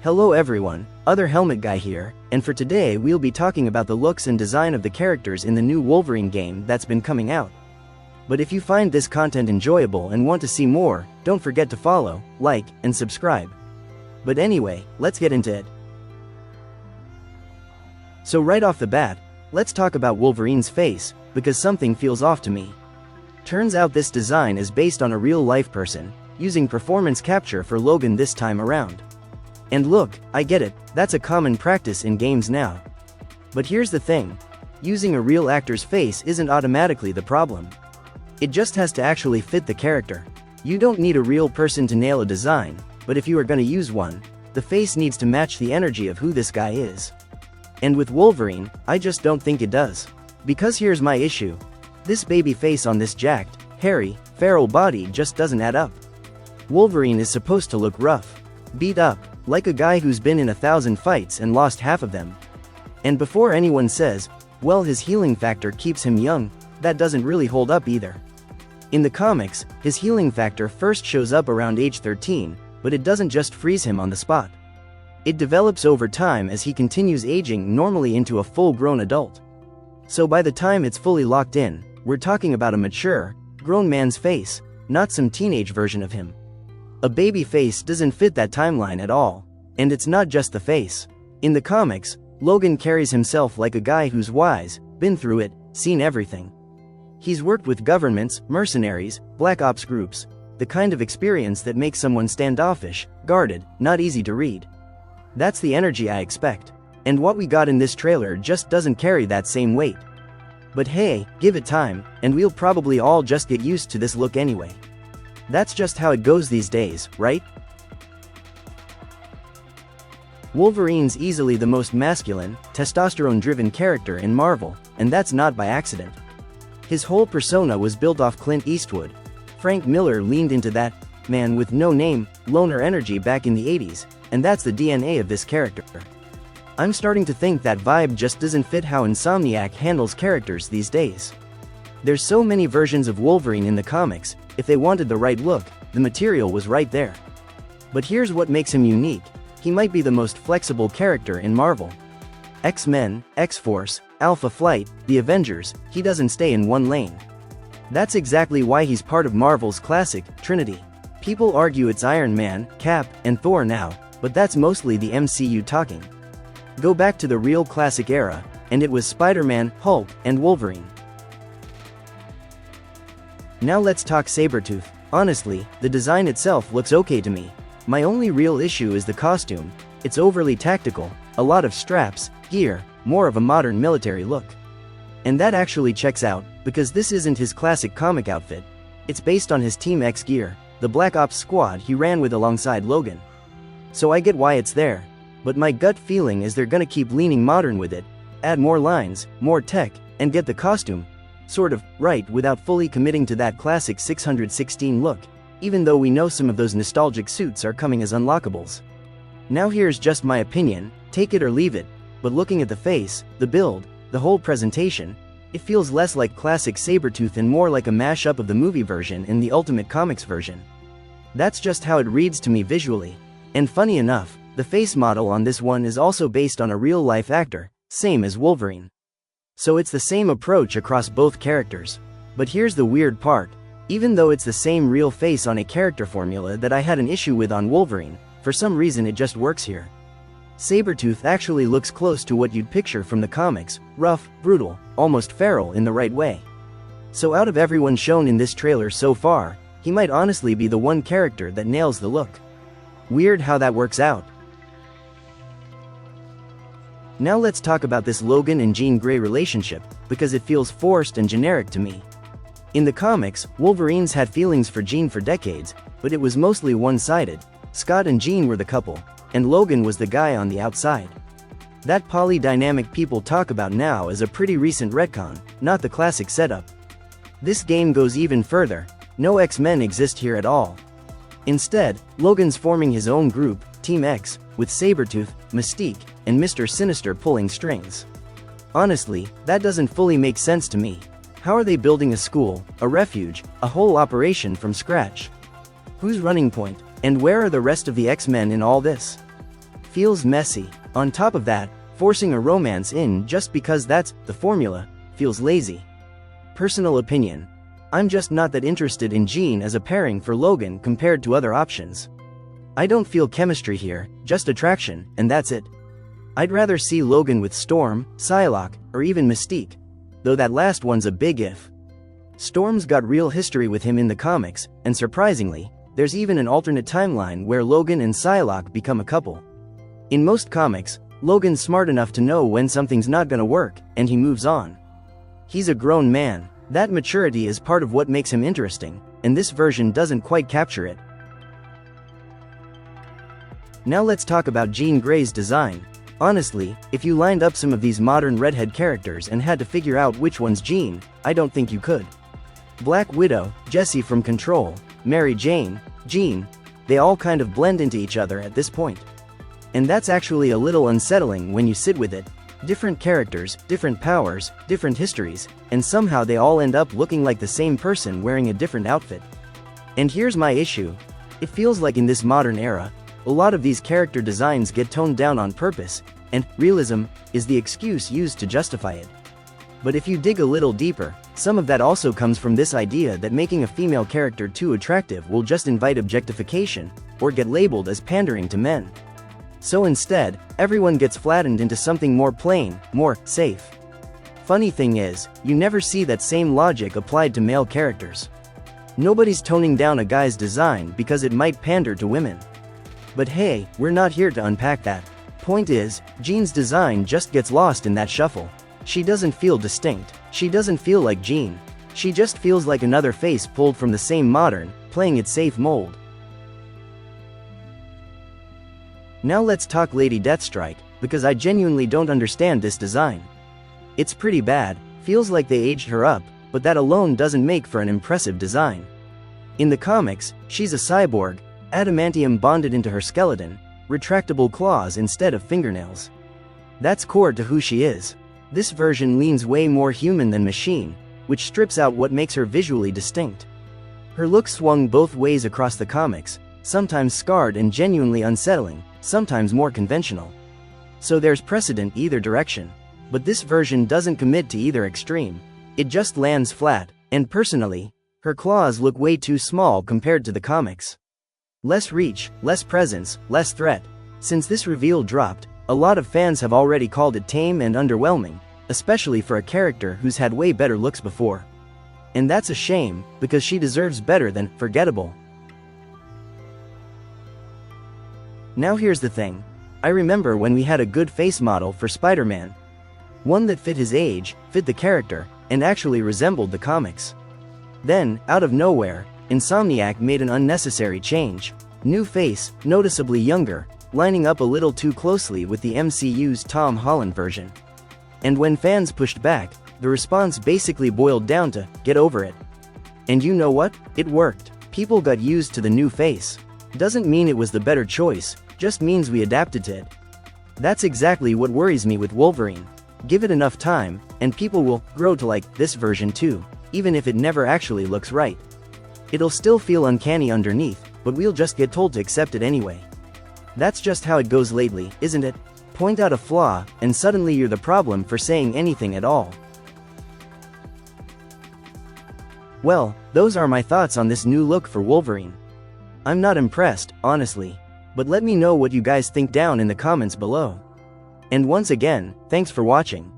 Hello everyone, Other Helmet Guy here, and for today we'll be talking about the looks and design of the characters in the new Wolverine game that's been coming out. But if you find this content enjoyable and want to see more, don't forget to follow, like, and subscribe. But anyway, let's get into it. So right off the bat, let's talk about Wolverine's face, because something feels off to me. Turns out this design is based on a real-life person, using performance capture for Logan this time around. And look, I get it, that's a common practice in games now. But here's the thing. Using a real actor's face isn't automatically the problem. It just has to actually fit the character. You don't need a real person to nail a design, but if you are gonna use one, the face needs to match the energy of who this guy is. And with Wolverine, I just don't think it does. Because here's my issue. This baby face on this jacked, hairy, feral body just doesn't add up. Wolverine is supposed to look rough, beat up, like a guy who's been in 1,000 fights and lost half of them. And before anyone says, well, his healing factor keeps him young, that doesn't really hold up either. In the comics, his healing factor first shows up around age 13, but it doesn't just freeze him on the spot. It develops over time as he continues aging normally into a full-grown adult. So by the time it's fully locked in, we're talking about a mature, grown man's face, not some teenage version of him. A baby face doesn't fit that timeline at all. And it's not just the face. In the comics, Logan carries himself like a guy who's wise, been through it, seen everything. He's worked with governments, mercenaries, black ops groups, the kind of experience that makes someone standoffish, guarded, not easy to read. That's the energy I expect. And what we got in this trailer just doesn't carry that same weight. But hey, give it time, and we'll probably all just get used to this look anyway. That's just how it goes these days, right? Wolverine's easily the most masculine, testosterone-driven character in Marvel, and that's not by accident. His whole persona was built off Clint Eastwood. Frank Miller leaned into that man with no name, loner energy back in the 80s, and that's the DNA of this character. I'm starting to think that vibe just doesn't fit how Insomniac handles characters these days. There's so many versions of Wolverine in the comics. If they wanted the right look, the material was right there. But here's what makes him unique. He might be the most flexible character in Marvel. X-Men, X-Force, Alpha Flight, the Avengers, he doesn't stay in one lane. That's exactly why he's part of Marvel's classic Trinity. People argue it's Iron Man, Cap, and Thor now, but that's mostly the MCU talking. Go back to the real classic era, and it was Spider-Man, Hulk, and Wolverine. Now let's talk Sabretooth. Honestly, the design itself looks okay to me. My only real issue is the costume. It's overly tactical, a lot of straps, gear, more of a modern military look. And that actually checks out, because this isn't his classic comic outfit. It's based on his Team X gear, the Black Ops squad he ran with alongside Logan. So I get why it's there. But my gut feeling is they're gonna keep leaning modern with it, add more lines, more tech, and get the costume sort of right without fully committing to that classic 616 look, even though we know some of those nostalgic suits are coming as unlockables. Now here's just my opinion, take it or leave it, but looking at the face, the build, the whole presentation, it feels less like classic Sabretooth and more like a mashup of the movie version and the Ultimate Comics version. That's just how it reads to me visually. And funny enough, the face model on this one is also based on a real-life actor, same as Wolverine. So it's the same approach across both characters. But here's the weird part. Even though it's the same real face on a character formula that I had an issue with on Wolverine, for some reason it just works here. Sabretooth actually looks close to what you'd picture from the comics, rough, brutal, almost feral in the right way. So out of everyone shown in this trailer so far, he might honestly be the one character that nails the look. Weird how that works out. Now let's talk about this Logan and Jean Grey relationship, because it feels forced and generic to me. In the comics, Wolverine's had feelings for Jean for decades, but it was mostly one-sided. Scott and Jean were the couple, and Logan was the guy on the outside. That polydynamic people talk about now is a pretty recent retcon, not the classic setup. This game goes even further. No X-Men exist here at all. Instead, Logan's forming his own group, Team X, with Sabretooth, Mystique, and Mr. Sinister pulling strings. Honestly, that doesn't fully make sense to me. How are they building a school, a refuge, a whole operation from scratch? Who's running point, and where are the rest of the X-Men in all this? feels messy. On top of that, forcing a romance in just because that's the formula feels lazy. Personal opinion. I'm just not that interested in Jean as a pairing for Logan compared to other options. I don't feel chemistry here, just attraction, and that's it. I'd rather see Logan with Storm, Psylocke, or even Mystique, though that last one's a big if. Storm's got real history with him in the comics, and surprisingly, there's even an alternate timeline where Logan and Psylocke become a couple. In most comics, Logan's smart enough to know when something's not gonna work, and he moves on. He's a grown man. That maturity is part of what makes him interesting, and this version doesn't quite capture it. Now let's talk about Jean Grey's design. Honestly, if you lined up some of these modern redhead characters and had to figure out which one's Jean, I don't think you could. Black Widow, Jessie from Control, Mary Jane, Jean, they all kind of blend into each other at this point. And that's actually a little unsettling when you sit with it. Different characters, different powers, different histories, and somehow they all end up looking like the same person wearing a different outfit. And here's my issue. It feels like in this modern era, a lot of these character designs get toned down on purpose, and realism is the excuse used to justify it. But if you dig a little deeper, some of that also comes from this idea that making a female character too attractive will just invite objectification, or get labeled as pandering to men. So instead, everyone gets flattened into something more plain, more safe. Funny thing is, you never see that same logic applied to male characters. Nobody's toning down a guy's design because it might pander to women. But hey, we're not here to unpack that. Point is, Jean's design just gets lost in that shuffle. She doesn't feel distinct. She doesn't feel like Jean. She just feels like another face pulled from the same modern, playing it safe mold. Now let's talk Lady Deathstrike, because I genuinely don't understand this design. It's pretty bad, feels like they aged her up, but that alone doesn't make for an impressive design. In the comics, she's a cyborg, adamantium bonded into her skeleton, retractable claws instead of fingernails. That's core to who she is. This version leans way more human than machine, which strips out what makes her visually distinct. Her look swung both ways across the comics, sometimes scarred and genuinely unsettling, sometimes more conventional. So there's precedent either direction. But this version doesn't commit to either extreme. It just lands flat, and personally, her claws look way too small compared to the comics. Less reach, less presence, less threat. Since this reveal dropped, a lot of fans have already called it tame and underwhelming, especially for a character who's had way better looks before. And that's a shame, because she deserves better than forgettable. Now here's the thing. I remember when we had a good face model for Spider-Man. One that fit his age, fit the character, and actually resembled the comics. Then, out of nowhere, Insomniac made an unnecessary change. New face, noticeably younger, lining up a little too closely with the MCU's Tom Holland version. And when fans pushed back, the response basically boiled down to, get over it. And you know what? It worked. People got used to the new face. Doesn't mean it was the better choice, just means we adapted to it. That's exactly what worries me with Wolverine. Give it enough time, and people will grow to like this version too, even if it never actually looks right. It'll still feel uncanny underneath, but we'll just get told to accept it anyway. That's just how it goes lately, isn't it? Point out a flaw, and suddenly you're the problem for saying anything at all. Well, those are my thoughts on this new look for Wolverine. I'm not impressed, honestly. But let me know what you guys think down in the comments below. And once again, thanks for watching.